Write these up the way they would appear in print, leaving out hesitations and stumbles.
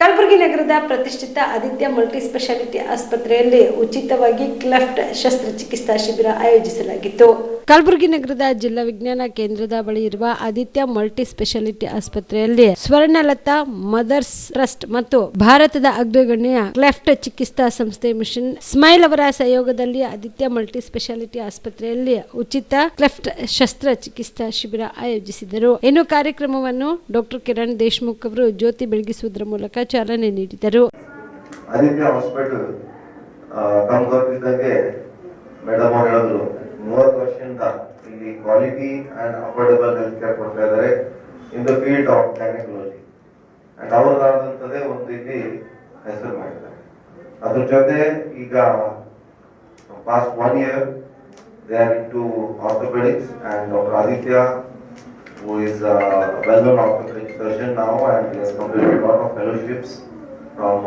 ಕಲಬುರಗಿ ನಗರದ ಪ್ರತಿಷ್ಠಿತ Aditya multi speciality ಆಸ್ಪತ್ರೆಯಲ್ಲಿ ಉಚಿತವಾಗಿ ಕ್ಲೆಫ್ಟ್ ಶಸ್ತ್ರಚಿಕಿತ್ಸಾ ಶಿಬಿರ ಆಯೋಜಿಸಲಾಗಿತ್ತು. ಕಲಬುರಗಿ ನಗರದ ಜಿಲ್ಲಾ ವಿಜ್ಞಾನ ಕೇಂದ್ರದ ಬಳಿ ಇರುವ ಆದಿತ್ಯ ಮಲ್ಟಿ ಸ್ಪೆಷಾಲಿಟಿ ಆಸ್ಪತ್ರೆಯಲ್ಲಿ ಸ್ವರ್ಣಲತಾ ಮದರ್ಸ್ ಟ್ರಸ್ಟ್ ಮತ್ತು ಭಾರತದ ಅಗ್ರಗಣ್ಯ ಕ್ಲೆಫ್ಟ್ ಚಿಕಿತ್ಸಾ ಸಂಸ್ಥೆ ಮಿಷನ್ ಸ್ಮೈಲ್ ಅವರ ಸಹಯೋಗದಲ್ಲಿ ಆದಿತ್ಯ ಮಲ್ಟಿ ಸ್ಪೆಷಾಲಿಟಿ ಆಸ್ಪತ್ರೆಯಲ್ಲಿ ಉಚಿತ ಕ್ಲೆಫ್ಟ್ ಶಸ್ತ್ರಚಿಕಿತ್ಸಾ ಶಿಬಿರ ಆಯೋಜಿಸಿದರು. ಇನ್ನು ಕಾರ್ಯಕ್ರಮವನ್ನು ಡಾಕ್ಟರ್ ಕಿರಣ್ ದೇಶಮುಖ್ ಅವರು ಜ್ಯೋತಿ ಬೆಳಗಿಸುವುದರ ಮೂಲಕ ಚಾಲನೆ ನೀಡಿದರು. ಆದಿತ್ಯ ಹಾಸ್ಪಿಟಲ್ ಕಂಪ್ಲೀಟಾಗಿ ಮೇಡಮ್ ಅವರು ಹೇಳಿದ್ರು 30 ವರ್ಷದಿಂದ ಇಲ್ಲಿ quality and affordable health care ಕೊಡ್ತಾ ಇದ್ದಾರೆ in the field of gynaecology and ಅವರದಾದಂಥದ್ದೇ ಒಂದು ಇಲ್ಲಿ ಹೆಸರು ಮಾಡಿದ್ದಾರೆ. ಅದ್ರ ಜೊತೆ ಈಗ past 1 year they are into orthopedics and Dr. Aditya, who is a well-known orthopedic surgeon now and he has completed a lot of fellowships from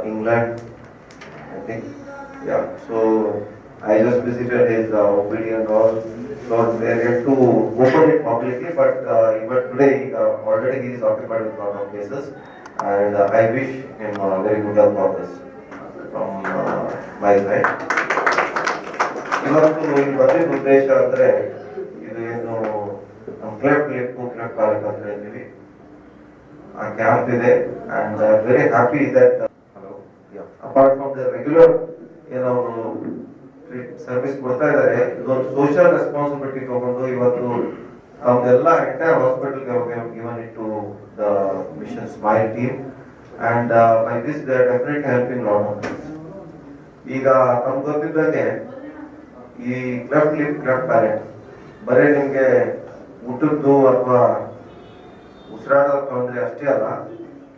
England, I think. Yeah, so I just visited his OPD and all. So they are yet to open it publicly, but today already he is occupied with a lot of cases, and I wish him very good health for this from my side. ಇವತ್ತು ಇಲ್ಲಿ ಬಂದಿದ್ದ ಉದ್ದೇಶ ಅಂದ್ರೆ ಇದು ಏನು cleft ಕಾರ್ಯಕ್ರಮ ಅಂತ ಹೇಳ್ತೀವಿ, ಆ ಕ್ಯಾಂಪ್ ಇದೆ and I am very happy that apart from the regular ಏನೋ ಸರ್ವಿಸ್ ಕೊಡ್ತಾ ಇದ್ದಾರೆ, ಇದೊಂದು ಸೋಷಿಯಲ್ ರೆಸ್ಪಾನ್ಸಿಬಿಲಿಟಿ ತಗೊಂಡು ಇವತ್ತು ನಮ್ದೆಲ್ಲ ಎಂಟೈರ್ ಹಾಸ್ಪಿಟಲ್ಗೆ given it to the Mission Smile team and by this they are definitely helping lot of things. ಈಗ ನಮ್ಗೆ ಗೊತ್ತಿದ್ದಂಗೆ ಈ ಕ್ಲೆಫ್ಟ್ ಲಿಪ್ ಕ್ಲೆಫ್ಟ್ ಪ್ಯಾಲೆಟ್ ಬರೀ ನಿಮ್ಗೆ ಊಟದ್ದು ಅಥವಾ ಉಸಿರಾಟದ ತೊಂದರೆ ಅಷ್ಟೇ ಅಲ್ಲ,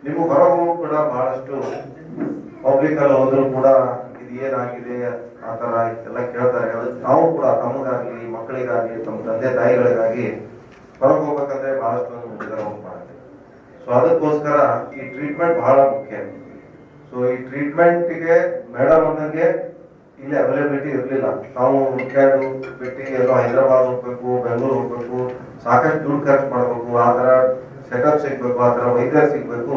ನಿಮ್ಗೆ ಹೊರಗೂ ಕೂಡ ಬಹಳಷ್ಟು ಪಬ್ಲಿಕ್ ಅಲ್ಲಿ ಹೋದ್ರು ಕೂಡ ಇದು ಏನಾಗಿದೆ ಆ ತರ ಎಲ್ಲ ಕೇಳ್ತಾರೆ. ನಾವು ಕೂಡ ತಮಗಾಗ್ಲಿ ಮಕ್ಕಳಿಗಾಗ್ಲಿ ತಮ್ಮ ತಂದೆ ತಾಯಿಗಳಿಗಾಗಿ ಹೊರಗೆ ಹೋಗ್ಬೇಕಂದ್ರೆ ಬಹಳಷ್ಟು ಮುಜುಗರ ಮಾಡುತ್ತೆ. ಸೊ ಅದಕ್ಕೋಸ್ಕರ ಈ ಟ್ರೀಟ್ಮೆಂಟ್ ಬಹಳ ಮುಖ್ಯ. ಸೊ ಈ ಟ್ರೀಟ್ಮೆಂಟ್ಗೆ ಮೇಡಮ್ ಅಂದಂಗೆ ಇಲ್ಲಿ ಅವೈಲೇಬಿಲಿಟಿ ಇರಲಿಲ್ಲ. ನಾವು ಹುಡುಕಾಡು ಬಿಟ್ಟು ಎಲ್ಲೋ ಹೈದರಾಬಾದ್ ಹೋಗ್ಬೇಕು, ಬೆಂಗಳೂರು ಹೋಗ್ಬೇಕು, ಸಾಕಷ್ಟು ದುಡ್ಡು ಖರ್ಚು ಮಾಡ್ಬೇಕು, ಆ ತರ ಸೆಟಪ್ ಸಿಗ್ಬೇಕು, ಆ ತರ ವೈದ್ಯರು ಸಿಗ್ಬೇಕು.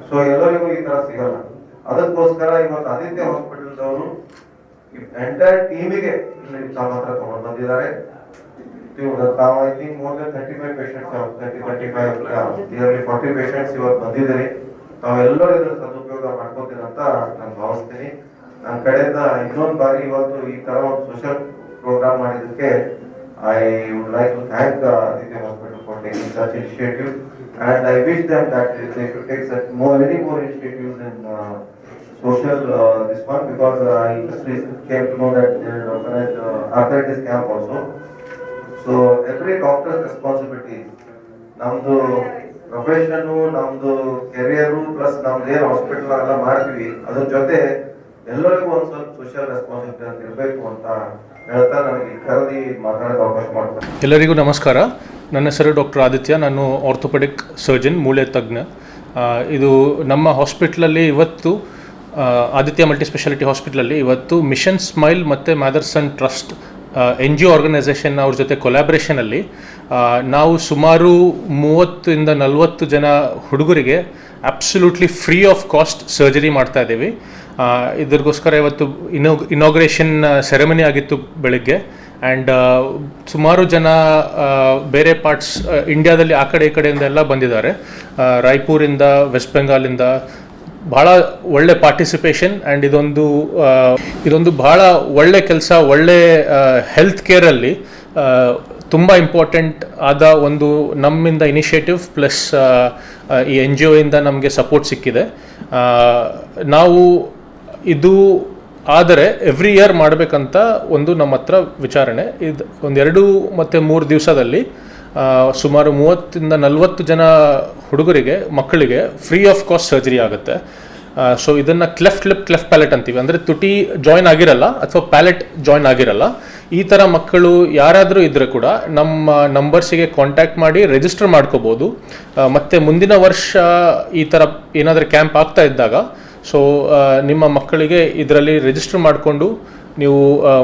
ಸೊ ಎಲ್ಲರಿಗೂ ಈ ತರ ಸಿಗಲ್ಲ. ಅದಕ್ಕೋಸ್ಕರ ಇವತ್ತು ಆದಿತ್ಯ ಹಾಸ್ಪಿಟಲ್ದವರು ಎಂಟೈರ್ ಟೀಮಿಗೆ ಇಲ್ಲಿ ತಮ್ಮ ಹತ್ರ ತಗೊಂಡು ಬಂದಿದ್ದಾರೆ. ತಾವು I think more than 35 patients 40 patients ಇವತ್ತು ಬಂದಿದ್ದೀರಿ. ತಾವೆಲ್ಲರೂ ಇದರ ಸದುಪಯೋಗ ಮಾಡ್ಕೋತೀರ ಅಂತ ನಾನು ಭಾವಿಸ್ತೀನಿ. ನನ್ನ ಕಡೆಯಿಂದ ಇನ್ನೊಂದು ಬಾರಿ ಇವತ್ತು ಈ ತರ ಒಂದು ಸೋಷಿಯಲ್ ಪ್ರೋಗ್ರಾಮ್ ಮಾಡಿದ್ದಕ್ಕೆ I would like to thank Aditya Hospital for taking such initiative and I wish them that they should take many more initiatives in social this one, because I just came to know that they organized arthritis camp also. So every doctor's responsibility, ನಮ್ದು profession, ನಮ್ದು career plus ನಮ್ದು ಏನು hospital ಎಲ್ಲ ಮಾಡ್ತೀವಿ ಅದ್ರ ಜೊತೆ ಎಲ್ಲರಿಗೂ ಒಂದು ಸ್ವಲ್ಪ ಸೋಷಿಯಲ್ ರೆಸ್ಪಾನ್ಸಿಬಿಲಿಟಿ ಅಂತ ಇರಬೇಕು ಅಂತ ಹೇಳ್ತಾ ನನಗೆ ಕರೆದಿ ಮಾತಾಡೋಕೆ ಅವಕಾಶ ಮಾಡ್ತಾರೆ. ಎಲ್ಲರಿಗೂ ನಮಸ್ಕಾರ. ನನ್ನ ಹೆಸರು ಡಾಕ್ಟರ್ ಆದಿತ್ಯ. ನಾನು ಆರ್ಥೋಪೆಡಿಕ್ ಸರ್ಜನ್, ಮೂಳೆ ತಜ್ಞ. ಇದು ನಮ್ಮ ಹಾಸ್ಪಿಟ್ಲಲ್ಲಿ ಇವತ್ತು ಆದಿತ್ಯ ಮಲ್ಟಿ ಸ್ಪೆಷಾಲಿಟಿ ಹಾಸ್ಪಿಟ್ಲಲ್ಲಿ ಇವತ್ತು ಮಿಷನ್ ಸ್ಮೈಲ್ ಮತ್ತು ಮದರ್ಸನ್ ಟ್ರಸ್ಟ್ NGO ಆರ್ಗನೈಸೇಷನ್ ಅವ್ರ ಜೊತೆ ಕೊಲ್ಯಾಬ್ರೇಷನಲ್ಲಿ ನಾವು ಸುಮಾರು 30-40 ಜನ ಹುಡುಗರಿಗೆ absolutely free of cost surgery ಮಾಡ್ತಾ ಇದ್ದೀವಿ. ಇದ್ರಿಗೋಸ್ಕರ ಇವತ್ತು ಇನಾಗ್ರೇಷನ್ ಸೆರೆಮನಿ ಆಗಿತ್ತು ಬೆಳಗ್ಗೆ. ಆ್ಯಂಡ್ ಸುಮಾರು ಜನ ಬೇರೆ ಪಾರ್ಟ್ಸ್ ಇಂಡಿಯಾದಲ್ಲಿ ಆ ಕಡೆ ಈ ಕಡೆಯಿಂದ ಎಲ್ಲ ಬಂದಿದ್ದಾರೆ. ರಾಯ್ಪುರಿಂದ, ವೆಸ್ಟ್ ಬೆಂಗಾಲಿಂದ ಭಾಳ ಒಳ್ಳೆ ಪಾರ್ಟಿಸಿಪೇಷನ್. ಆ್ಯಂಡ್ ಇದೊಂದು ಭಾಳ ಒಳ್ಳೆ ಕೆಲಸ, ಒಳ್ಳೆ ಹೆಲ್ತ್ ಕೇರಲ್ಲಿ ತುಂಬ ಇಂಪಾರ್ಟೆಂಟ್ ಆದ ಒಂದು ನಮ್ಮಿಂದ ಇನಿಷಿಯೇಟಿವ್ ಪ್ಲಸ್ ಈ NGO ಇಂದ ನಮಗೆ ಸಪೋರ್ಟ್ ಸಿಕ್ಕಿದೆ. ನಾವು ಇದು ಆದರೆ ಎವ್ರಿ ಇಯರ್ ಮಾಡಬೇಕಂತ ಒಂದು ನಮ್ಮ ಹತ್ರ ವಿಚಾರಣೆ. ಇದು 1-2 ಮತ್ತು 3 ದಿವಸದಲ್ಲಿ ಸುಮಾರು 30-40 ಜನ ಹುಡುಗರಿಗೆ, ಮಕ್ಕಳಿಗೆ ಫ್ರೀ ಆಫ್ ಕಾಸ್ಟ್ ಸರ್ಜರಿ ಆಗುತ್ತೆ. ಸೊ ಇದನ್ನು ಕ್ಲೆಫ್ಟ್ ಪ್ಯಾಲೆಟ್ ಅಂತೀವಿ. ಅಂದರೆ ತುಟಿ ಜಾಯಿನ್ ಆಗಿರಲ್ಲ ಅಥವಾ ಪ್ಯಾಲೆಟ್ ಜಾಯಿನ್ ಆಗಿರಲ್ಲ. ಈ ಥರ ಮಕ್ಕಳು ಯಾರಾದರೂ ಇದ್ದರೆ ಕೂಡ ನಮ್ಮ ನಂಬರ್ಸಿಗೆ ಕಾಂಟ್ಯಾಕ್ಟ್ ಮಾಡಿ ರಿಜಿಸ್ಟರ್ ಮಾಡ್ಕೋಬೋದು. ಮತ್ತು ಮುಂದಿನ ವರ್ಷ ಈ ಥರ ಏನಾದರೂ ಕ್ಯಾಂಪ್ ಆಗ್ತಾ ಇದ್ದಾಗ ಸೊ ನಿಮ್ಮ ಮಕ್ಕಳಿಗೆ ಇದರಲ್ಲಿ ರಿಜಿಸ್ಟರ್ ಮಾಡಿಕೊಂಡು ನೀವು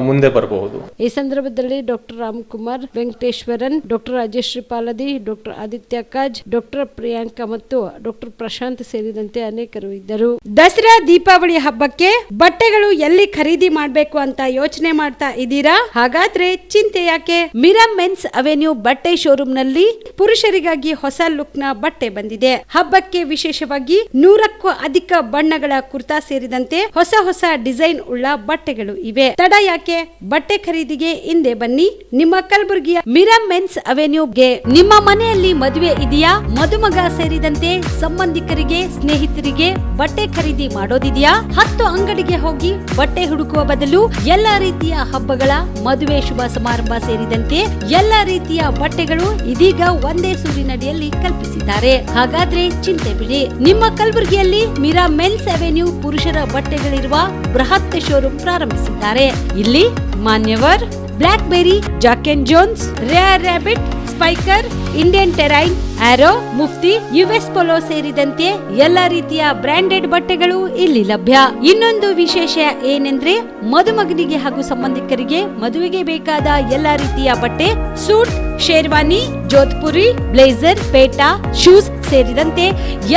ಮುಂದೆ ಬರಬಹುದು. ಈ ಸಂದರ್ಭದಲ್ಲಿ doctor Ramkumar Venkateshwaran, doctor Ajay Shripaladi, doctor Aditya Kaj, doctor Priyanka ಮತ್ತು ಡಾಕ್ಟರ್ ಪ್ರಶಾಂತ್ ಸೇರಿದಂತೆ ಅನೇಕರು ಇದ್ದರು. ದಸರಾ ದೀಪಾವಳಿ ಹಬ್ಬಕ್ಕೆ ಬಟ್ಟೆಗಳು ಎಲ್ಲಿ ಖರೀದಿ ಮಾಡಬೇಕು ಅಂತ ಯೋಚನೆ ಮಾಡ್ತಾ ಇದ್ದೀರಾ? ಹಾಗಾದ್ರೆ ಚಿಂತೆ ಯಾಕೆ? ಮಿರಾ ಮೆನ್ಸ್ ಅವೆನ್ಯೂ ಬಟ್ಟೆ ಶೋರೂಮ್ ನಲ್ಲಿ ಪುರುಷರಿಗಾಗಿ ಹೊಸ ಲುಕ್ ನ ಬಟ್ಟೆ ಬಂದಿದೆ. ಹಬ್ಬಕ್ಕೆ ವಿಶೇಷವಾಗಿ 100ಕ್ಕೂ ಅಧಿಕ ಬಣ್ಣಗಳ ಕುರ್ತಾ ಸೇರಿದಂತೆ ಹೊಸ ಹೊಸ ಡಿಸೈನ್ ಉಳ್ಳ ಬಟ್ಟೆಗಳು ಇವೆ. ತಡ ಯಾಕೆ? ಬಟ್ಟೆ ಖರೀದಿಗೆ ಹಿಂದೆ ಬನ್ನಿ. ನಿಮ್ಮ ಕಲಬುರಗಿಯ ಮಿರಾ ಮೆನ್ಸ್ ಅವೆನ್ಯೂಗೆ. ನಿಮ್ಮ ಮನೆಯಲ್ಲಿ ಮದುವೆ ಇದೆಯಾ? ಮದುಮಗ ಸೇರಿದಂತೆ ಸಂಬಂಧಿಕರಿಗೆ, ಸ್ನೇಹಿತರಿಗೆ ಬಟ್ಟೆ ಖರೀದಿ ಮಾಡೋದಿದೆಯಾ? 10 ಅಂಗಡಿಗೆ ಹೋಗಿ ಬಟ್ಟೆ ಹುಡುಕುವ ಬದಲು ಎಲ್ಲಾ ರೀತಿಯ ಹಬ್ಬಗಳ, ಮದುವೆ, ಶುಭ ಸಮಾರಂಭ ಸೇರಿದಂತೆ ಎಲ್ಲಾ ರೀತಿಯ ಬಟ್ಟೆಗಳು ಇದೀಗ ಒಂದೇ ಸೂರಿನಡಿಯಲ್ಲಿ ಕಲ್ಪಿಸಿದ್ದಾರೆ. ಹಾಗಾದ್ರೆ ಚಿಂತೆ ಬಿಡಿ. ನಿಮ್ಮ ಕಲಬುರಗಿಯಲ್ಲಿ ಮಿರಾ ಮೆನ್ಸ್ ಅವೆನ್ಯೂ ಪುರುಷರ ಬಟ್ಟೆಗಳಿರುವ ಬೃಹತ್ ಶೋರೂಮ್ ಪ್ರಾರಂಭಿಸಿದ್ದಾರೆ. ಇಲ್ಲಿ Manyavar, Blackberry, Jack and Jones, Rare Rabbit, Spykar, Indian Terrain, Arrow, Mufti, US Polo ಸೇರಿದಂತೆ ಎಲ್ಲಾ ರೀತಿಯ ಬ್ರಾಂಡೆಡ್ ಬಟ್ಟೆಗಳು ಇಲ್ಲಿ ಲಭ್ಯ. ಇನ್ನೊಂದು ವಿಶೇಷ ಏನೆಂದ್ರೆ ಮದುಮಗನಿಗೆ ಹಾಗೂ ಸಂಬಂಧಿಕರಿಗೆ ಮದುವೆಗೆ ಬೇಕಾದ ಎಲ್ಲಾ ರೀತಿಯ ಬಟ್ಟೆ, ಸೂಟ್, ಶೇರ್ವಾನಿ, ಜೋಧ್ಪುರಿ, ಬ್ಲೇಸರ್, ಪೇಟಾ, ಶೂಸ್ ಸೇರಿದಂತೆ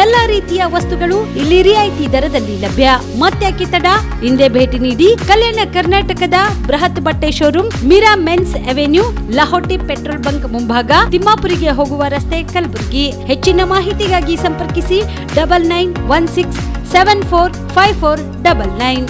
ಎಲ್ಲಾ ರೀತಿಯ ವಸ್ತುಗಳು ಇಲ್ಲಿ ರಿಯಾಯಿತಿ ದರದಲ್ಲಿ ಲಭ್ಯ. ಮತ್ತ್ಯಾಕೆ ತಡ? ಹಿಂದೆ ಭೇಟಿ ನೀಡಿ. ಕಲ್ಯಾಣ ಕರ್ನಾಟಕದ ಬೃಹತ್ ಬಟ್ಟೆ showroom Mira men's avenue, Lahoti petrol bunk ಮುಂಭಾಗ, ತಿಮ್ಮಾಪುರಿಗೆ ಹೋಗುವ ರಸ್ತೆ, ಕಲಬುರಗಿ. ಹೆಚ್ಚಿನ ಮಾಹಿತಿಗಾಗಿ ಸಂಪರ್ಕಿಸಿ 9916745499.